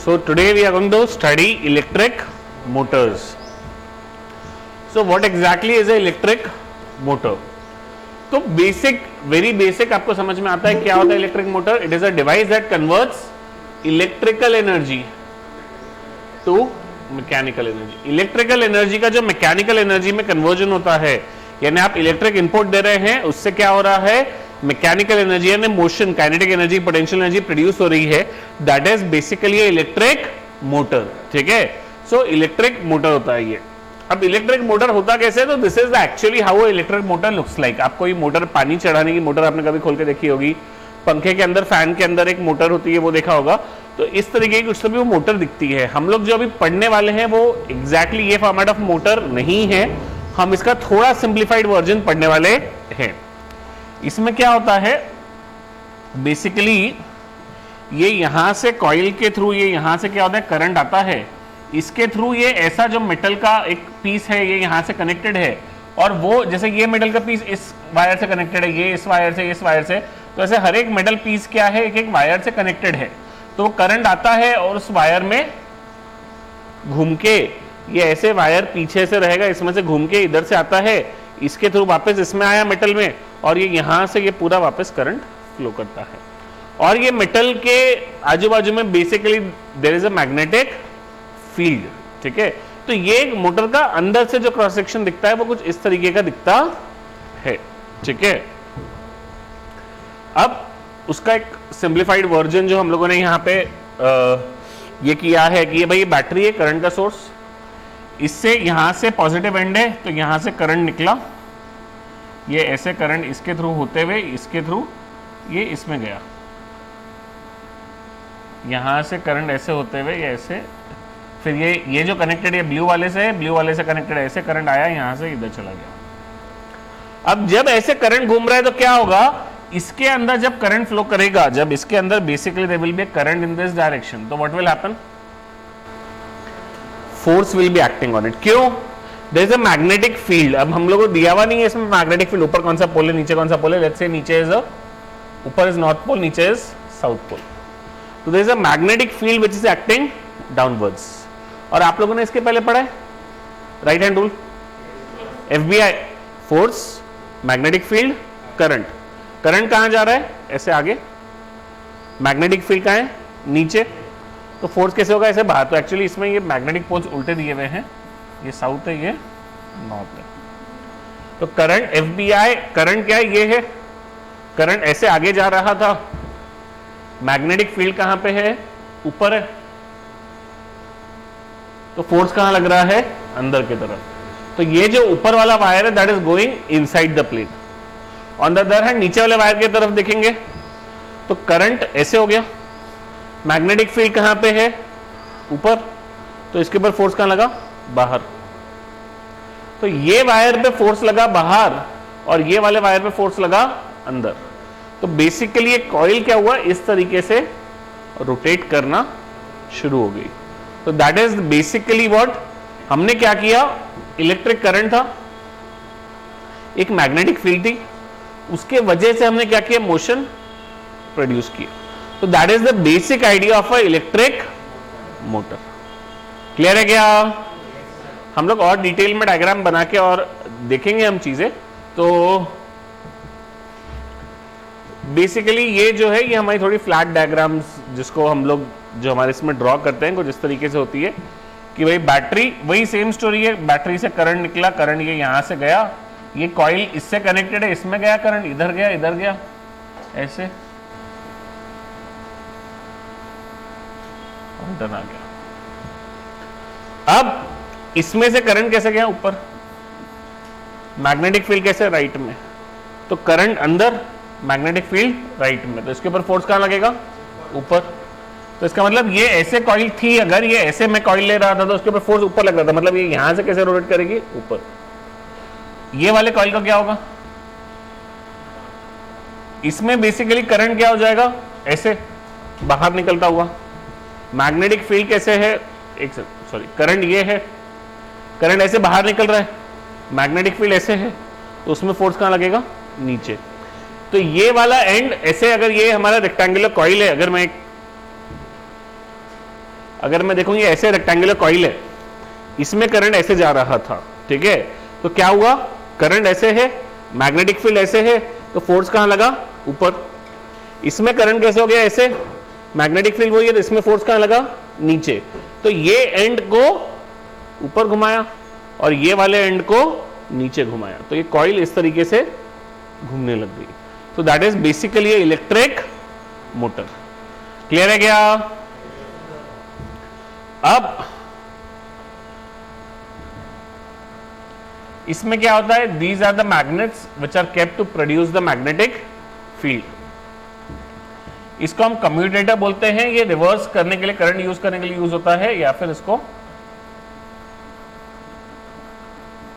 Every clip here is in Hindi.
So today we are going to study electric motors. So what exactly is a electric motor? तो बेसिक, वेरी बेसिक आपको समझ में आता है क्या होता है electric motor. It is a device that converts electrical energy to mechanical energy. Electrical energy का जो मैकेनिकल एनर्जी में कन्वर्जन होता है, यानी आप इलेक्ट्रिक इनपुट दे रहे हैं, उससे क्या हो रहा है, मैकेनिकल एनर्जी यानी motion, kinetic energy, potential energy produce हो रही है. That is basically electric motor. ठीक है, सो इलेक्ट्रिक मोटर होता है ये. अब इलेक्ट्रिक मोटर होता कैसे, तो this is actually how electric motor looks like. आपको ये मोटर, पानी चढ़ाने की मोटर आपने कभी खोल के देखी होगी, पंखे के अंदर, फैन के अंदर एक मोटर होती है, वो देखा होगा. तो इस तरीके की कुछ तो भी वो मोटर दिखती है. हम लोग जो अभी पढ़ने वाले हैं वो एग्जैक्टली ये फॉर्मेट ऑफ मोटर नहीं है, हम इसका थोड़ा सिंप्लीफाइड वर्जन पढ़ने वाले हैं. इसमें क्या होता है, बेसिकली ये यहां से कॉइल के थ्रू, ये यहां से क्या होता है, करंट आता है. इसके थ्रू ये ऐसा जो मेटल का एक पीस है, ये यहां से कनेक्टेड है, और वो जैसे ये मेटल का पीस इस वायर से कनेक्टेड है, ये इस वायर से, इस वायर से, तो ऐसे हर एक मेटल पीस क्या है, एक एक वायर से कनेक्टेड है. तो करंट आता है और उस वायर में घूम के, ये ऐसे वायर पीछे से रहेगा, इसमें से घूम के इधर से आता है, इसके थ्रू वापस इसमें आया मेटल में, और ये यहां से ये पूरा वापस करंट फ्लो करता है. और ये मेटल के आजू बाजू में basically there is a magnetic field. ठीक है, तो ये मोटर का अंदर से जो क्रॉस सेक्शन दिखता है वो कुछ इस तरीके का दिखता है. ठीक है, अब उसका एक सिंप्लीफाइड वर्जन जो हम लोगों ने यहाँ पे ये किया है कि ये भाई बैटरी है, करंट का सोर्स, इससे यहां से पॉजिटिव एंड है, तो यहां से करंट निकला, ये ऐसे करंट इसके थ्रू होते हुए इसके थ्रू ये इसमें गया, यहां से करंट ऐसे होते हुए ये ऐसे, फिर ये जो कनेक्टेड है ब्लू वाले से, ब्लू वाले से कनेक्टेड ऐसे करंट आया, यहां से इधर चला गया. अब जब ऐसे करंट घूम रहा है तो क्या होगा, इसके अंदर जब करंट फ्लो करेगा, जब इसके अंदर basically there will be current in this direction, तो what will happen, force will be acting on it. क्यों, there is a magnetic field. अब हम लोग को दिया हुआ नहीं है इसमें मैग्नेटिक फील्ड, ऊपर कौन सा पोल है, नीचे कौन सा पोल है. लेट्स से नीचे इज ऊपर इज नॉर्थ पोल, नीचे इज साउथ पोल. तो there is a magnetic field which is acting downwards. और आप लोगों ने इसके पहले पढ़ा है right hand rule, FBI, force, magnetic field, current. Current कहां जा रहा है, ऐसे आगे, मैग्नेटिक फील्ड कहां है, नीचे, तो फोर्स कैसे होगा, ऐसे बाहर. तो एक्चुअली इसमें ये मैग्नेटिक पोल्स उल्टे दिए हुए हैं, ये साउथ है, ये नॉर्थ है. तो करंट FBI, करंट क्या है, ये है, करंट ऐसे आगे जा रहा था, मैग्नेटिक फील्ड कहां पे है, ऊपर है, तो फोर्स कहां लग रहा है, अंदर की तरफ. तो ये जो ऊपर वाला वायर है that is going inside the plate. On the other hand नीचे वाले वायर की तरफ देखेंगे तो करंट ऐसे हो गया, मैग्नेटिक फील्ड कहां पे है, ऊपर, तो इसके ऊपर फोर्स कहां लगा, बाहर. तो ये वायर पे फोर्स लगा बाहर और ये वाले वायर पे फोर्स लगा अंदर. तो बेसिकली ये कॉइल क्या हुआ, इस तरीके से रोटेट करना शुरू हो गई. तो दैट इज बेसिकली व्हाट हमने क्या किया, इलेक्ट्रिक करंट था, एक मैग्नेटिक फील्ड थी, उसके वजह से हमने क्या किया, मोशन प्रोड्यूस किया. तो that is the basic idea of a electric motor. Clear है क्या, हम लोग और डिटेल में डायग्राम बना के और देखेंगे हम चीजें. तो बेसिकली ये जो है, ये हमारी थोड़ी फ्लैट डायग्राम्स जिसको हम लोग जो हमारे इसमें ड्रॉ करते हैं कुछ इस तरीके से होती है कि भाई बैटरी, वही सेम स्टोरी है, बैटरी से करंट निकला, करंट ये यहां से गया, ये कॉइल इससे कनेक्टेड है, इसमें गया करंट, इधर गया, इधर गया, ऐसे रिटर्न आ गया. अब इसमें से करंट कैसे गया, ऊपर, मैग्नेटिक फील्ड कैसे, राइट में, तो करंट अंदर, मैग्नेटिक फील्ड राइट में, तो इसके ऊपर फोर्स कहां लगेगा, ऊपर. तो इसका मतलब ये ऐसे कॉइल थी, अगर ये ऐसे मैं कॉइल ले रहा था तो उसके ऊपर फोर्स ऊपर लग रहा था, मतलब ये यहां से कैसे रोटेट करेगी, ऊपर. ये वाले कॉइल का क्या होगा, इसमें बेसिकली करंट क्या हो जाएगा, ऐसे बाहर निकलता हुआ. मैग्नेटिक फील्ड कैसे है, एक सॉरी, करंट ये है, करंट ऐसे बाहर निकल रहा है, मैग्नेटिक फील्ड ऐसे है, तो उसमें फोर्स कहां लगेगा, नीचे. तो ये वाला एंड ऐसे, अगर ये हमारा रेक्टेंगुलर कॉइल है, अगर मैं देखूँ ये ऐसे रेक्टेंगुलर कॉइल है, इसमें करंट ऐसे जा रहा था, ठीक है, तो क्या हुआ, करंट ऐसे है, मैग्नेटिक फील्ड ऐसे है, तो फोर्स कहाँ लगा, ऊपर। इसमें करंट कैसे हो गया, ऐसे, मैग्नेटिक फील्ड वही है, तो इसमें फोर्स कहाँ लगा, नीचे। तो ये एंड को ऊपर घुमाया और ये वाले एंड को नीचे घुमाया, तो ये कॉइल इस तरीके से घूमने लग गई। तो that is basically electric motor. Clear है क्या? अब इसमें क्या होता है, these are the magnets which are kept to produce the magnetic field. इसको हम कम्यूटेटर बोलते हैं, ये रिवर्स करने के लिए, करंट यूज करने के लिए यूज होता है, या फिर इसको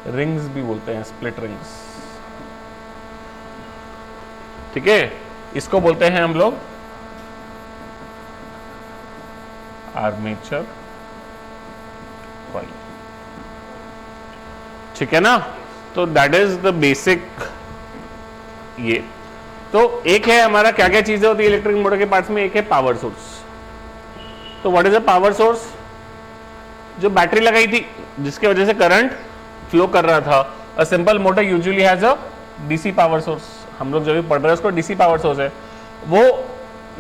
रिंग्स भी बोलते हैं, स्प्लिट रिंग्स, ठीक है। इसको बोलते हैं हम लोग आर्मेचर कॉइल, ठीक है ना। तो दैट इज द बेसिक। ये तो एक है हमारा, क्या क्या चीजें होती है इलेक्ट्रिक मोटर के पार्ट्स में, एक है पावर सोर्स। तो what is a power source? जो बैटरी लगाई थी जिसकी वजह से करंट फ्लो कर रहा था। A simple motor usually has a DC power source. हम लोग जो भी पढ़ रहे हैं उसको डीसी पावर सोर्स है। वो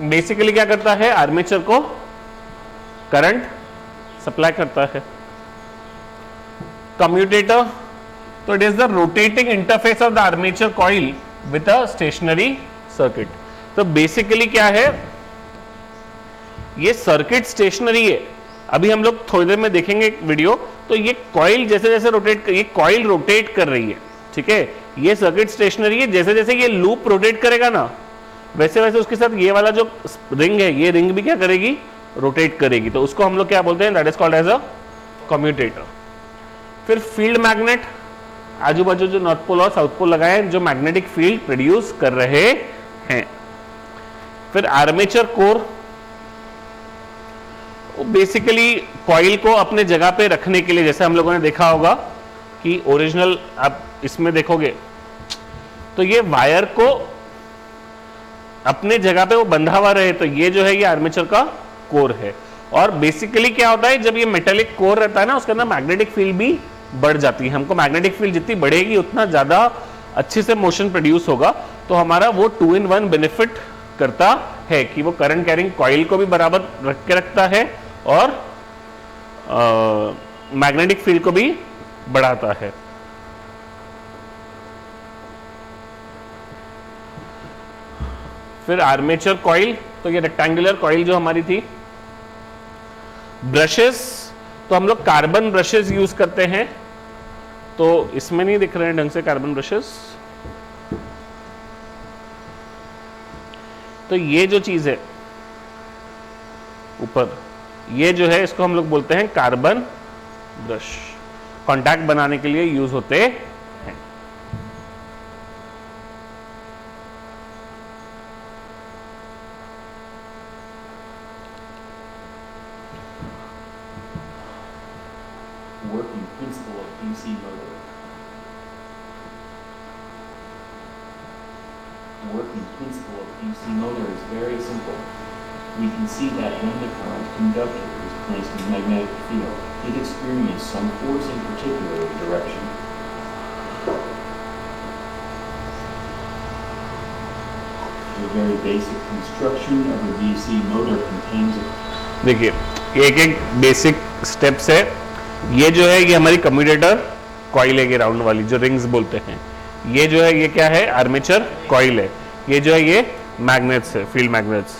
बेसिकली क्या करता है, आर्मेचर को करंट सप्लाई करता है। कम्यूटेटर, तो it is the rotating interface of the armature coil with a stationary circuit. तो बेसिकली क्या है, ये सर्किट स्टेशनरी है। अभी हम लोग थोड़ी देर में देखेंगे एक वीडियो, तो ये कॉइल जैसे जैसे रोटेट, ये कॉइल रोटेट कर रही है, ठीक है। ये सर्किट स्टेशनरी है, जैसे जैसे ये लूप रोटेट करेगा ना, वैसे वैसे उसके साथ ये वाला जो रिंग है, ये रिंग भी क्या करेगी, रोटेट करेगी। तो उसको हम लोग क्या बोलते हैं, that is called as a commutator. फिर फील्ड मैग्नेट, आजू बाजू जो नॉर्थ पोल और साउथ पोल लगाए हैं, जो मैग्नेटिक फील्ड प्रोड्यूस कर रहे हैं। फिर आर्मेचर कोर, बेसिकली कॉइल को अपने जगह पे रखने के लिए, जैसे हम लोगों ने देखा होगा कि ओरिजिनल, आप इसमें देखोगे तो ये वायर को अपने जगह पे वो बंधा हुआ रहे, तो ये जो है ये आर्मेचर का कोर है। और बेसिकली क्या होता है, जब ये मेटेलिक कोर रहता है ना, उसके अंदर मैग्नेटिक फील्ड भी बढ़ जाती है। हमको मैग्नेटिक फील्ड जितनी बढ़ेगी उतना ज्यादा अच्छे से मोशन प्रोड्यूस होगा। तो हमारा वो 2-in-1 बेनिफिट करता है कि वो करंट कैरिंग कॉइल को भी बराबर रख के रखता है और मैग्नेटिक फील्ड को भी बढ़ाता है। फिर आर्मेचर कॉइल, तो ये रेक्टेंगुलर कॉइल जो हमारी थी। ब्रशेस, तो हम लोग कार्बन ब्रशेस यूज करते हैं, तो इसमें नहीं दिख रहे हैं ढंग से कार्बन ब्रशेस। तो ये जो चीज है ऊपर, ये जो है इसको हम लोग बोलते हैं कार्बन ब्रश। कॉन्टैक्ट बनाने के लिए यूज होते हैं। Working principle of DC motor. The working principle of DC motor is very simple. We can see that when the current conductor is placed in a magnetic field, it experiences some force in particular direction. The very basic construction of a DC motor contains a... देखिए एक एक बेसिक स्टेप्स है। ये जो है ये हमारी कम्यूटेटर कॉइल है, ये राउंड वाली जो रिंग्स बोलते हैं। ये जो है ये क्या है, आर्मेचर कॉइल है। ये जो है ये मैग्नेट्स है, field magnets.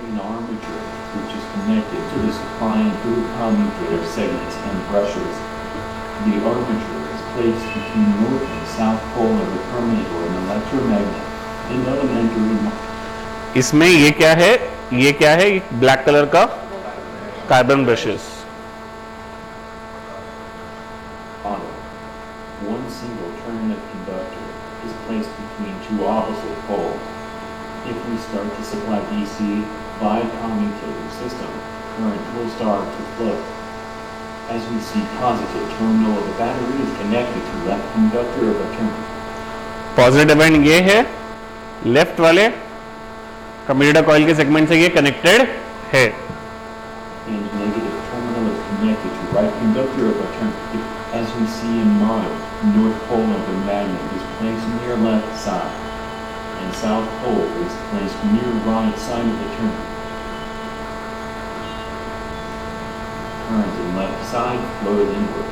carrying armature, which is connected to the supply and fluid commutator segments and brushes. The armature is placed between north and south pole of the terminator in an electromagnet and elementary. इसमें ये क्या है, ये क्या है, ब्लैक कलर का carbon brushes. On one single terminate conductor is placed between two opposite poles. If we start to supply DC bi-commutator system, current will start to flow. As we see, positive terminal of the battery is connected to left conductor of the terminal. Positive and ये है, लेफ्ट वाले कम्यूटेटर कॉइल के सेगमेंट से ये कनेक्टेड है। And negative connected to right conductor of a turn. As we see in model, north pole of the magnet is placed near left side, and south pole is placed near right side of the turn. Current in left side flows inward,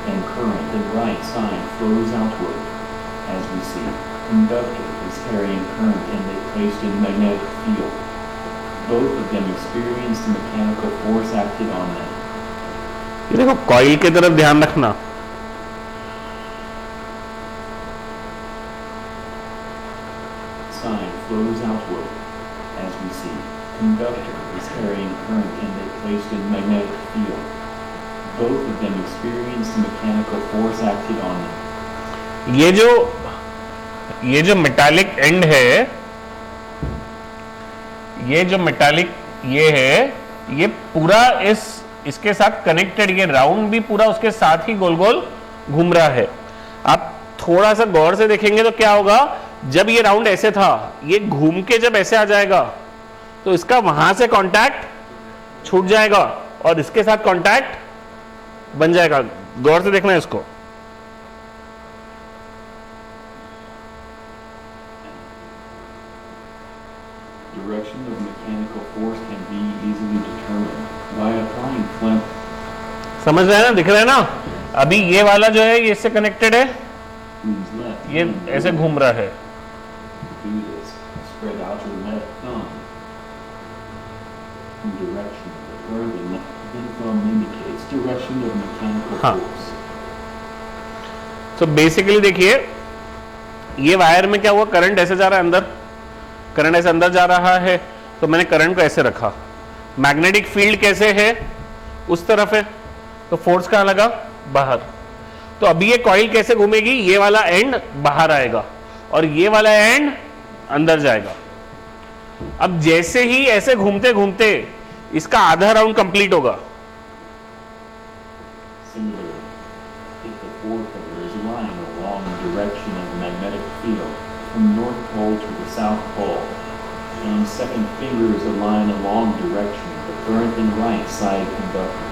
and current in right side flows outward. As we see, conductor is carrying current and they placed in magnetic field. Both of them experience the mechanical force acted on them. ये देखो कॉइल की तरफ ध्यान रखना, Side flows outward. As we see, conductor is carrying current and they placed in magnetic field. Both of them experience the mechanical force acted on them. ये जो मेटालिक एंड है, ये जो मेटालिक ये है, ये पूरा इसके साथ कनेक्टेड, ये राउंड भी पूरा उसके साथ ही गोल गोल घूम रहा है। आप थोड़ा सा गौर से देखेंगे तो क्या होगा, जब ये राउंड ऐसे था, ये घूम के जब ऐसे आ जाएगा तो इसका वहां से कांटेक्ट छूट जाएगा और इसके साथ कांटेक्ट बन जाएगा। गौर से देखना है इसको। Direction of mechanical force can be easily determined by applying Fleming. समझ रहे हैं ना, दिख रहा है ना। अभी ये वाला जो है ये इससे कनेक्टेड है, ये ऐसे घूम रहा है। Do this. Spread out your left thumb in direction of the current and then thumb indicates direction of mechanical हाँ। force. तो बेसिकली देखिए, ये वायर में क्या हुआ, करंट ऐसे जा रहा है अंदर, करंट ऐसे अंदर जा रहा है, तो मैंने करंट को ऐसे रखा। मैग्नेटिक फील्ड कैसे है, उस तरफ है, तो फोर्स कहाँ लगा, बाहर। तो अभी ये कॉइल कैसे घूमेगी, ये वाला एंड बाहर आएगा और ये वाला एंड अंदर जाएगा। अब जैसे ही ऐसे घूमते घूमते इसका आधा राउंड कंप्लीट होगा। Similarly, if the forefinger is lying along the direction of the magnetic field from north pole to the south pole, and second finger is aligned along direction of the current and right side conductor,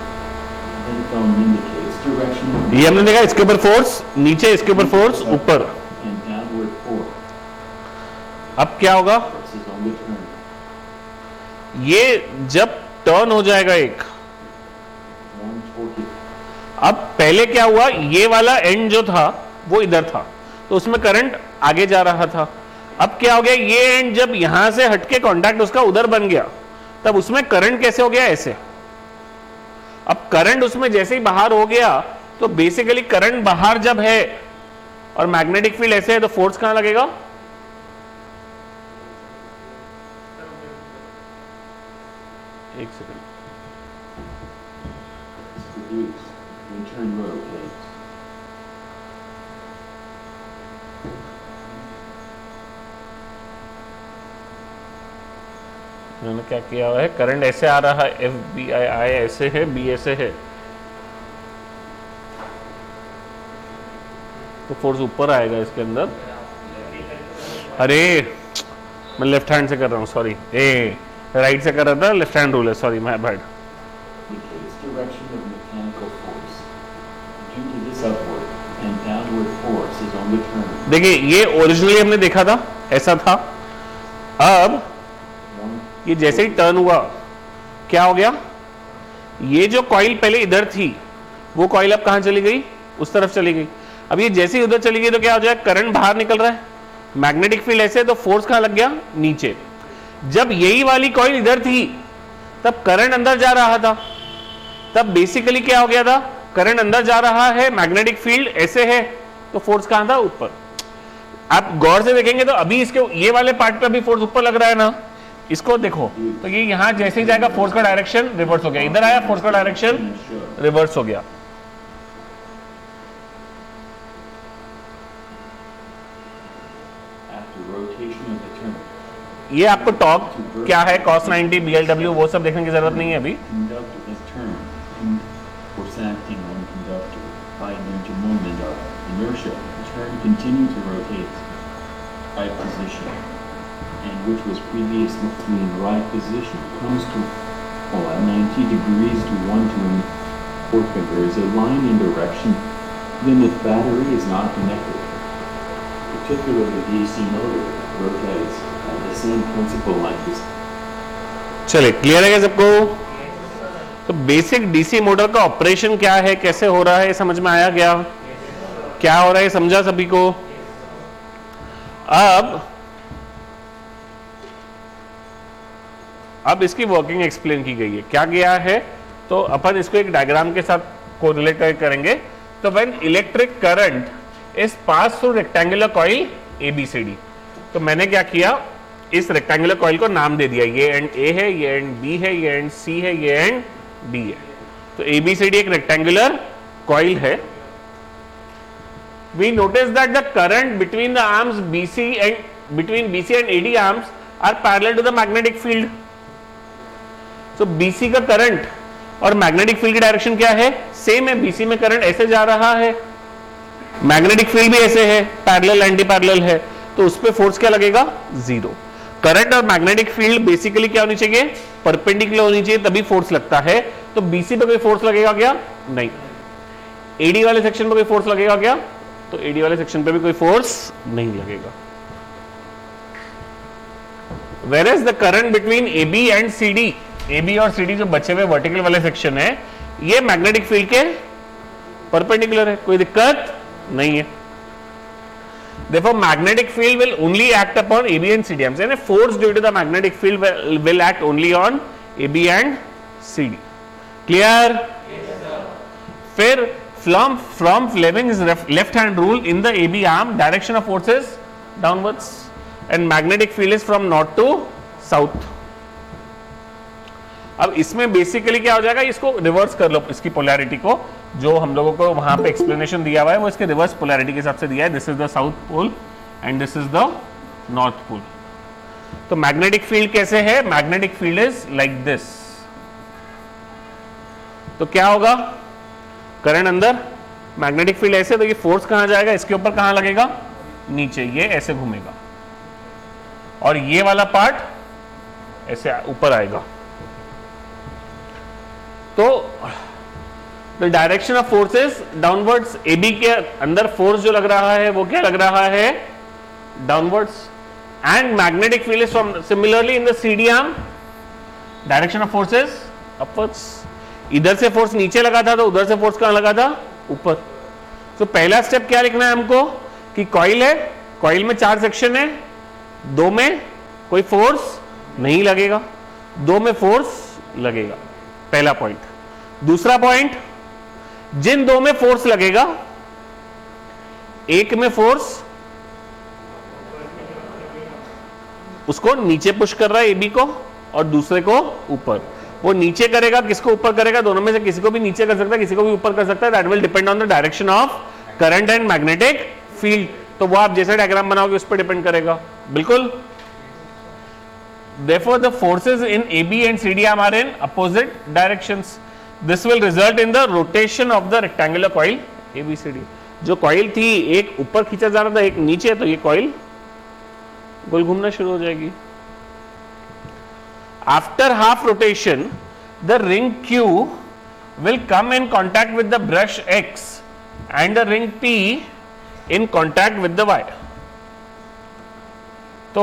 then thumb indicates direction of ये हमने देखा, इसके ऊपर फोर्स नीचे, इसके ऊपर फोर्स ऊपर। and downward force. अब क्या होगा, Force is on the turn. ये जब टर्न हो जाएगा एक, One torque. अब पहले क्या हुआ, ये वाला एंड जो था वो इधर था, तो उसमें करंट आगे जा रहा था। अब क्या हो गया, ये एंड जब यहां से हटके कांटेक्ट उसका उधर बन गया, तब उसमें करंट कैसे हो गया, ऐसे। अब करंट उसमें जैसे ही बाहर हो गया, तो बेसिकली करंट बाहर जब है और मैग्नेटिक फील्ड ऐसे है, तो फोर्स कहां लगेगा, एक second, Is produced when turn rotates. मैंने क्या किया हुआ है, करंट ऐसे आ रहा है, एफ बी आई आई ऐसे है, बी ऐसे है, तो फोर्स ऊपर आएगा इसके अंदर। अरे मैं लेफ्ट हैंड से कर रहा हूँ, सॉरी, राइट से कर रहा था, लेफ्ट हैंड रूल है, sorry my bad. Indicates direction of mechanical force. Due to this upward and downward force is on the turn. देखिए, ये ओरिजिनली हमने देखा था ऐसा था, अब One ये जैसे ही टर्न हुआ, क्या हो गया, ये जो कॉइल पहले इधर थी, वो कॉइल अब कहां चली गई, उस तरफ चली गई। अब ये जैसे ही उधर चली गई तो क्या हो जाए, करंट बाहर निकल रहा है, मैग्नेटिक फील्ड ऐसे, तो फोर्स कहां लग गया, नीचे। जब यही वाली कॉइल इधर थी, तब करंट अंदर जा रहा था, तब बेसिकली क्या हो गया था, करंट अंदर जा रहा है, मैग्नेटिक फील्ड ऐसे है, तो फोर्स कहां था, ऊपर। आप गौर से देखेंगे तो अभी इसके ये वाले पार्ट पे अभी फोर्स ऊपर लग रहा है ना, इसको देखो तो ये यहां जैसे ही जाएगा, फोर्स का डायरेक्शन रिवर्स हो गया, इधर आया, फोर्स का डायरेक्शन रिवर्स हो गया। after rotation of the turn. ये आपको टॉर्क क्या है, cos 90 BLW वो सब देखने की जरूरत नहीं है अभी। Conductor is turned and force acting on conductor by inertia moment of inertia. The turn continues to rotate by position, and which was previously in right position comes to 90 degrees to 1 to or finger is aligned in direction, then the battery is not connected. Particularly DC motor rotates on the same principle like this. चलिए क्लियर है क्या सबको? तो बेसिक डीसी मोटर का ऑपरेशन क्या है, कैसे हो रहा है, समझ में आया क्या? क्या हो रहा है समझा सभी को? अब इसकी वर्किंग एक्सप्लेन की गई है। क्या गया है तो अपन इसको एक डायग्राम के साथ कोरिलेट करेंगे। तो when electric current is pass through rectangular coil ABCD, तो मैंने क्या किया, इस रेक्टेंगुलर कॉइल को नाम दे दिया, ये एंड A है, ये एंड B है, ये एंड C है, ये एंड D है। तो ABCD एक रेक्टेंगुलर कॉइल है। We notice that the current between the arms BC and AD arms are parallel to the magnetic field. So BC का करंट और मैग्नेटिक फील्ड की डायरेक्शन क्या है, सेम है। BC में करंट ऐसे जा रहा है, मैग्नेटिक फील्ड भी ऐसे है, पैरेलल एंटी पैरेलल है, तो उस पे फोर्स क्या लगेगा, जीरो। करंट और मैग्नेटिक फील्ड बेसिकली क्या होनी चाहिए, परपेंडिकुलर होनी चाहिए, तभी फोर्स लगता है। तो BC पे कोई फोर्स लगेगा क्या, नहीं। AD वाले सेक्शन पे कोई फोर्स लगेगा क्या, तो AD वाले सेक्शन पे भी कोई फोर्स नहीं लगेगा। Whereas the current between AB and CD, AB और CD जो बचे हुए वर्टिकल वाले सेक्शन है, ये मैग्नेटिक फील्ड के परपेंडिकुलर है, कोई दिक्कत नहीं है। Therefore, magnetic field will only act upon AB and CD. I'm saying a force due to the magnetic field will act only on AB and CD. Clear? Yes, sir. फिर from Fleming's left hand rule in the AB arm, direction of force is downwards and magnetic field is from north to south. अब इसमें बेसिकली क्या हो जाएगा, इसको रिवर्स कर लो, इसकी पोलैरिटी को, जो हम लोगों को वहां पे एक्सप्लेनेशन दिया हुआ है वो इसके रिवर्स पोलैरिटी के हिसाब से दिया है। This is the south pole and this is the north pole. तो मैग्नेटिक फील्ड कैसे है, magnetic field is like this. तो क्या होगा, करंट अंदर, मैग्नेटिक फील्ड ऐसे, तो ये फोर्स कहां जाएगा, इसके ऊपर कहां लगेगा, नीचे, ये ऐसे घूमेगा और ये वाला पार्ट ऐसे ऊपर आएगा। तो the direction of force is downwards. AB के अंदर फोर्स जो लग रहा है वो क्या लग रहा है, downwards. And magnetic field is from, similarly in the CD arm, direction of force is upwards. इधर से फोर्स नीचे लगा था तो उधर से फोर्स कहां लगा था, ऊपर। तो पहला स्टेप क्या लिखना है हमको, कि कॉइल है, कॉइल में 4 सेक्शन है, 2 में कोई फोर्स नहीं लगेगा, 2 में फोर्स लगेगा, पहला पॉइंट। दूसरा पॉइंट, जिन 2 में फोर्स लगेगा, एक में फोर्स उसको नीचे पुश कर रहा है AB को और दूसरे को ऊपर। वो नीचे करेगा, किसको ऊपर करेगा, दोनों में से किसी को भी नीचे कर सकता है, किसी को भी ऊपर कर सकता है। That will depend on the direction of current and magnetic field. तो वो आप जैसे डायग्राम बनाओगे उस पर डिपेंड करेगा, बिल्कुल। Therefore, the forces in AB and CD arm are in opposite directions. This will result in the rotation of the rectangular coil ABCD. जो कॉइल थी, एक ऊपर खींचा जा रहा था, एक नीचे, तो ये कॉइल गोल घूमना शुरू हो जाएगी। After half rotation, the ring Q will come in contact with the brush X and the ring P in contact with the Y. तो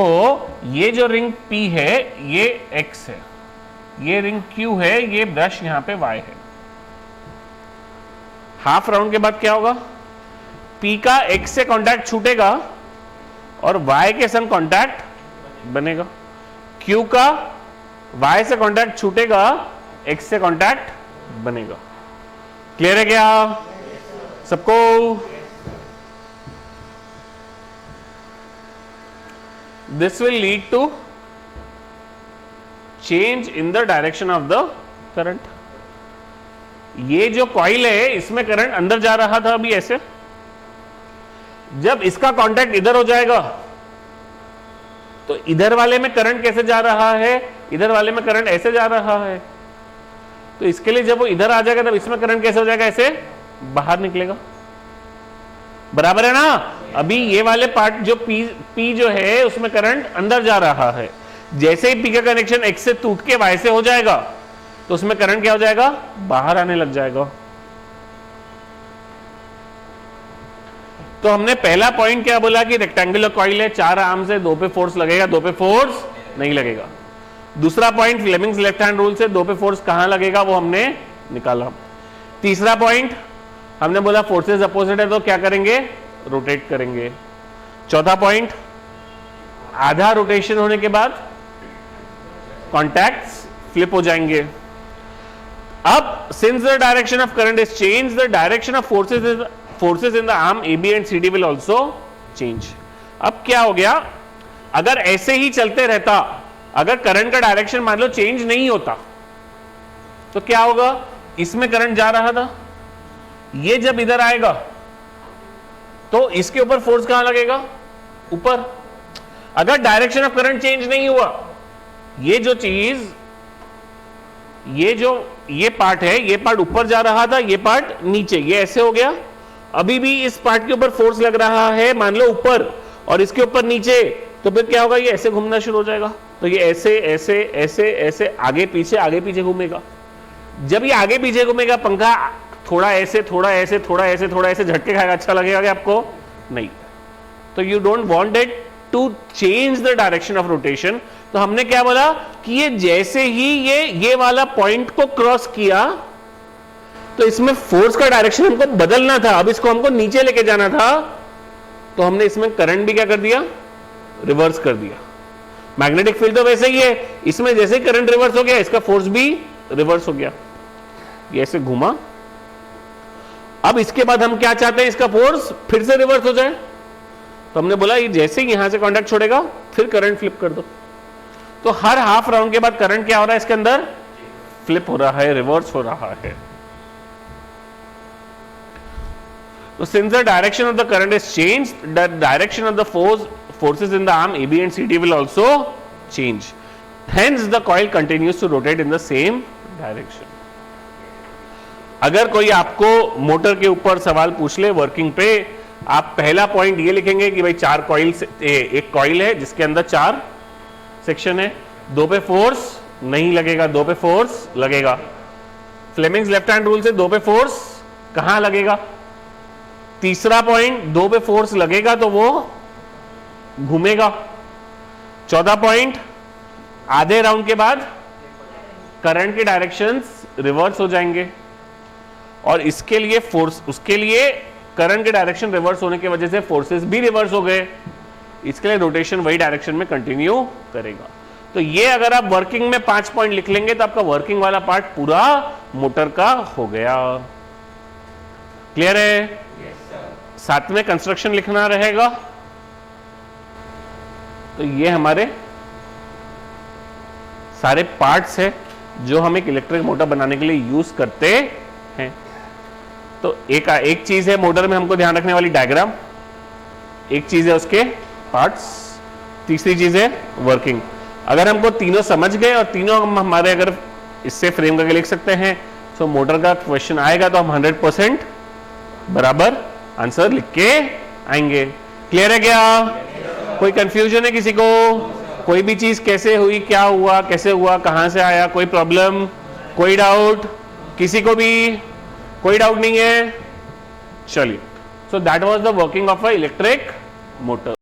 ये जो रिंग P है ये X है, ये रिंग Q है, ये ब्रश यहां पे Y है। हाफ राउंड के बाद क्या होगा, P का X से कांटेक्ट छूटेगा और Y के संग कांटेक्ट बनेगा। Q का Y से कांटेक्ट छूटेगा, X से कांटेक्ट बनेगा। क्लियर है क्या सबको? This will lead to change in the direction of the current. ये जो कॉइल है इसमें करंट अंदर जा रहा था अभी ऐसे, जब इसका कांटेक्ट इधर हो जाएगा तो इधर वाले में करंट कैसे जा रहा है, इधर वाले में करंट ऐसे जा रहा है। तो इसके लिए जब वो इधर आ जाएगा तब इसमें करंट कैसे हो जाएगा, ऐसे बाहर निकलेगा। बराबर है ना? अभी ये वाले पार्ट जो P जो है उसमें करंट अंदर जा रहा है। जैसे ही P का कनेक्शन X से टूट के Y से हो जाएगा तो उसमें करंट क्या हो जाएगा, बाहर आने लग जाएगा। तो हमने पहला पॉइंट क्या बोला कि रेक्टेंगुलर कॉइल है, 4 आर्म्स है, 2 पे फोर्स लगेगा, 2 पे फोर्स नहीं लगेगा। दूसरा point Fleming's left hand rule से 2 पे फोर्स कहां लगेगा वो हमने निकाला। तीसरा पॉइंट हमने बोला फोर्सेस अपोजिट है तो क्या करेंगे, रोटेट करेंगे। चौथा पॉइंट आधा रोटेशन होने के बाद कॉन्टैक्ट्स फ्लिप हो जाएंगे। अब since the direction of current is change, the direction of forces in the arm AB and CD will also change. अब क्या हो गया, अगर ऐसे ही चलते रहता, अगर करंट का डायरेक्शन मान लो चेंज नहीं होता तो क्या होगा, इसमें करंट जा रहा था, ये जब इधर आएगा तो इसके ऊपर फोर्स कहां लगेगा, ऊपर। अगर डायरेक्शन ऑफ करंट चेंज नहीं हुआ, ये जो चीज, ये पार्ट है, ये पार्ट ऊपर जा रहा था, ये पार्ट नीचे, ये ऐसे हो गया। अभी भी इस पार्ट के ऊपर फोर्स लग रहा है मान लो ऊपर और इसके ऊपर नीचे, तो फिर क्या होगा, ये ऐसे घूमना शुरू हो जाएगा। तो ये ऐसे ऐसे ऐसे ऐसे आगे पीछे घूमेगा। जब ये आगे पीछे घूमेगा, पंखा थोड़ा ऐसे थोड़ा ऐसे थोड़ा ऐसे थोड़ा ऐसे झटके खाएगा, अच्छा लगेगा क्या आपको, नहीं। तो you don't want it to change the direction of rotation. तो हमने क्या बोला कि ये जैसे ही ये वाला पॉइंट को क्रॉस किया तो इसमें फोर्स का डायरेक्शन हमको बदलना था, अब इसको हमको नीचे लेके जाना था, तो हमने इसमें करंट भी क्या कर दिया, रिवर्स कर दिया। मैग्नेटिक फील्ड तो वैसे ही है, इसमें जैसे ही करंट रिवर्स हो गया, इसका फोर्स भी रिवर्स हो गया, ये ऐसे घुमा। अब इसके बाद हम क्या चाहते हैं, इसका फोर्स फिर से रिवर्स हो जाए। तो हमने बोला ये जैसे ही यहां से कांटेक्ट छोड़ेगा फिर करंट फ्लिप कर दो। तो हर हाफ राउंड के बाद करंट क्या हो रहा है, इसके अंदर फ्लिप हो रहा है, रिवर्स हो रहा है। So since the direction of the current is changed, the direction of the forces in the arm AB and CD will also change. Hence the coil continues to rotate in the same direction. अगर कोई आपको मोटर के ऊपर सवाल पूछ ले वर्किंग पे, आप पहला पॉइंट ये लिखेंगे कि भाई 4 कॉइल से एक कॉइल है जिसके अंदर 4 सेक्शन है, 2 पे फोर्स नहीं लगेगा, 2 पे फोर्स लगेगा। फ्लेमिंग्स लेफ्ट हैंड रूल से 2 पे फोर्स कहां लगेगा। तीसरा पॉइंट 2 पे फोर्स लगेगा तो वो घूमेगा। चौथा पॉइंट आधे राउंड के बाद करंट के डायरेक्शंस रिवर्स हो जाएंगे और इसके लिए फोर्स, उसके लिए करंट के डायरेक्शन रिवर्स होने की वजह से फोर्सेस भी रिवर्स हो गए, इसके लिए रोटेशन वही डायरेक्शन में कंटिन्यू करेगा। तो ये अगर आप वर्किंग में 5 पॉइंट लिख लेंगे तो आपका वर्किंग वाला पार्ट पूरा मोटर का हो गया। क्लियर है। साथ में कंस्ट्रक्शन लिखना रहेगा। तो ये हमारे सारे पार्ट्स है जो हम एक इलेक्ट्रिक मोटर बनाने के लिए यूज करते हैं। तो एक चीज है मोटर में हमको ध्यान रखने वाली डायग्राम, एक चीज है उसके पार्ट्स, तीसरी चीज है वर्किंग। अगर हमको तीनों समझ गए और तीनों हम हमारे अगर इससे फ्रेम करके लिख सकते हैं तो मोटर का क्वेश्चन आएगा तो हम 100% बराबर आंसर लिख के आएंगे। क्लियर है क्या? कोई कंफ्यूजन है किसी को? कोई भी चीज कैसे हुई, क्या हुआ, कैसे हुआ, कहां से आया, कोई प्रॉब्लम, कोई डाउट? किसी को भी कोई डाउट नहीं है? चलिए, so that was the working of a electric motor.